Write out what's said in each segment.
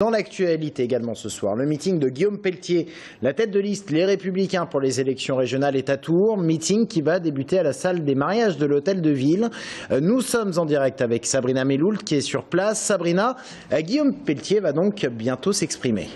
Dans l'actualité également ce soir, le meeting de Guillaume Pelletier, la tête de liste Les Républicains pour les élections régionales est à Tours, meeting qui va débuter à la salle des mariages de l'Hôtel de Ville. Nous sommes en direct avec Sabrina Meloult qui est sur place. Sabrina, Guillaume Pelletier va donc bientôt s'exprimer.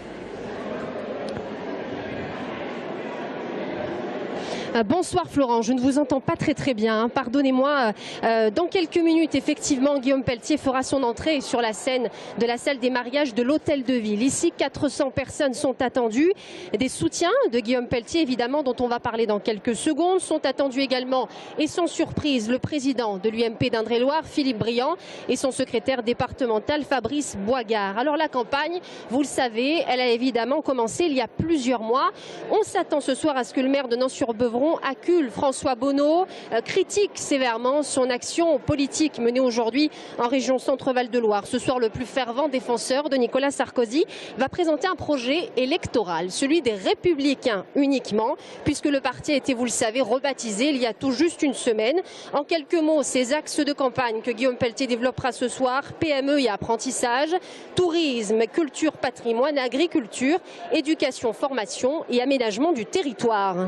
Bonsoir Florent, je ne vous entends pas très bien, pardonnez-moi. Dans quelques minutes, effectivement, Guillaume Pelletier fera son entrée sur la scène de la salle des mariages de l'Hôtel de Ville. Ici, 400 personnes sont attendues. Des soutiens de Guillaume Pelletier, évidemment, dont on va parler dans quelques secondes, sont attendus également, et sans surprise, le président de l'UMP d'Indre-et-Loire, Philippe Briand, et son secrétaire départemental, Fabrice Boisgard. Alors la campagne, vous le savez, elle a évidemment commencé il y a plusieurs mois. On s'attend ce soir à ce que le maire de Nans-sur-Beuvron accule François Bonneau, critique sévèrement son action politique menée aujourd'hui en région Centre-Val de Loire. Ce soir, le plus fervent défenseur de Nicolas Sarkozy va présenter un projet électoral, celui des Républicains uniquement, puisque le parti a été, vous le savez, rebaptisé il y a tout juste une semaine. En quelques mots, ces axes de campagne que Guillaume Pelletier développera ce soir: PME et apprentissage, tourisme, culture, patrimoine, agriculture, éducation, formation et aménagement du territoire.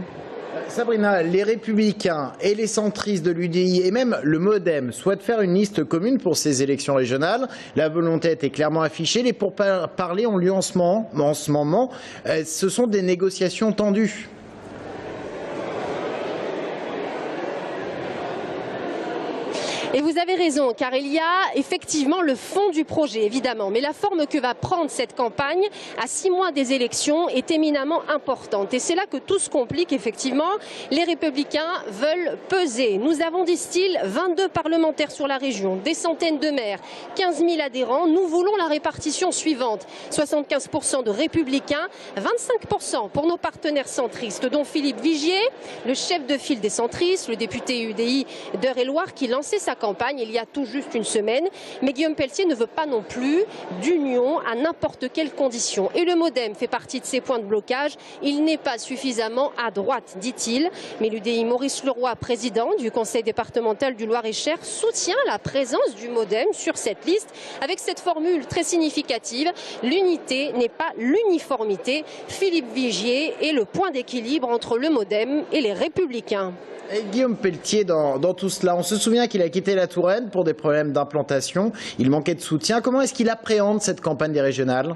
Sabrina, les Républicains et les centristes de l'UDI et même le MoDem souhaitent faire une liste commune pour ces élections régionales. La volonté était clairement affichée. Les pourparlers ont lieu en ce moment. Ce sont des négociations tendues. Et vous avez raison, car il y a effectivement le fond du projet, évidemment. Mais la forme que va prendre cette campagne à 6 mois des élections est éminemment importante. Et c'est là que tout se complique, effectivement. Les Républicains veulent peser. Nous avons, disent-ils, 22 parlementaires sur la région, des centaines de maires, 15 000 adhérents. Nous voulons la répartition suivante: 75% de Républicains, 25% pour nos partenaires centristes, dont Philippe Vigier, le chef de file des centristes, le député UDI d'Eure-et-Loire, qui lançait sa campagne il y a tout juste une semaine. Mais Guillaume Pelletier ne veut pas non plus d'union à n'importe quelle condition. Et le MoDem fait partie de ces points de blocage. Il n'est pas suffisamment à droite, dit-il. Mais l'UDI Maurice Leroy, président du conseil départemental du Loir-et-Cher, soutient la présence du MoDem sur cette liste avec cette formule très significative: l'unité n'est pas l'uniformité. Philippe Vigier est le point d'équilibre entre le MoDem et les Républicains. Et Guillaume Pelletier, dans tout cela, on se souvient qu'il a quitté la Touraine pour des problèmes d'implantation. Il manquait de soutien. Comment est-ce qu'il appréhende cette campagne des régionales ?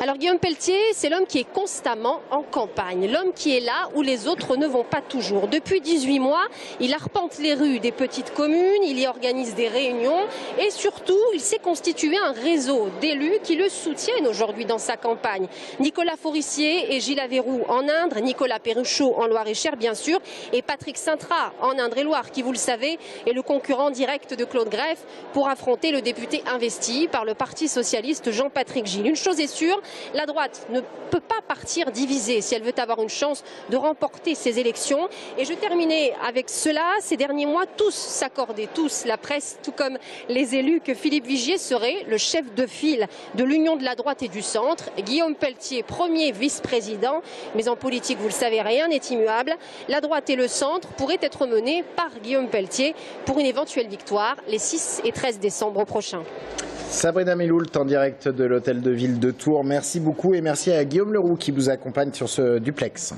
Alors Guillaume Pelletier, c'est l'homme qui est constamment en campagne, l'homme qui est là où les autres ne vont pas toujours. Depuis 18 mois, il arpente les rues des petites communes, il y organise des réunions et surtout, il s'est constitué un réseau d'élus qui le soutiennent aujourd'hui dans sa campagne. Nicolas Forissier et Gilles Averroux en Indre, Nicolas Perruchot en Loir-et-Cher bien sûr, et Patrick Sintrat en Indre-et-Loire, qui, vous le savez, est le concurrent direct de Claude Greff pour affronter le député investi par le Parti socialiste Jean-Patrick Gille. Une chose est sûre, la droite ne peut pas partir divisée si elle veut avoir une chance de remporter ces élections. Et je terminais avec cela. Ces derniers mois, tous s'accordaient, tous, la presse, tout comme les élus, que Philippe Vigier serait le chef de file de l'union de la droite et du centre. Guillaume Pelletier, premier vice-président. Mais en politique, vous le savez, rien n'est immuable. La droite et le centre pourraient être menés par Guillaume Pelletier pour une éventuelle victoire les 6 et 13 décembre prochains. Sabrina Meloult en direct de l'Hôtel de Ville de Tours. Merci beaucoup et merci à Guillaume Leroux qui vous accompagne sur ce duplex.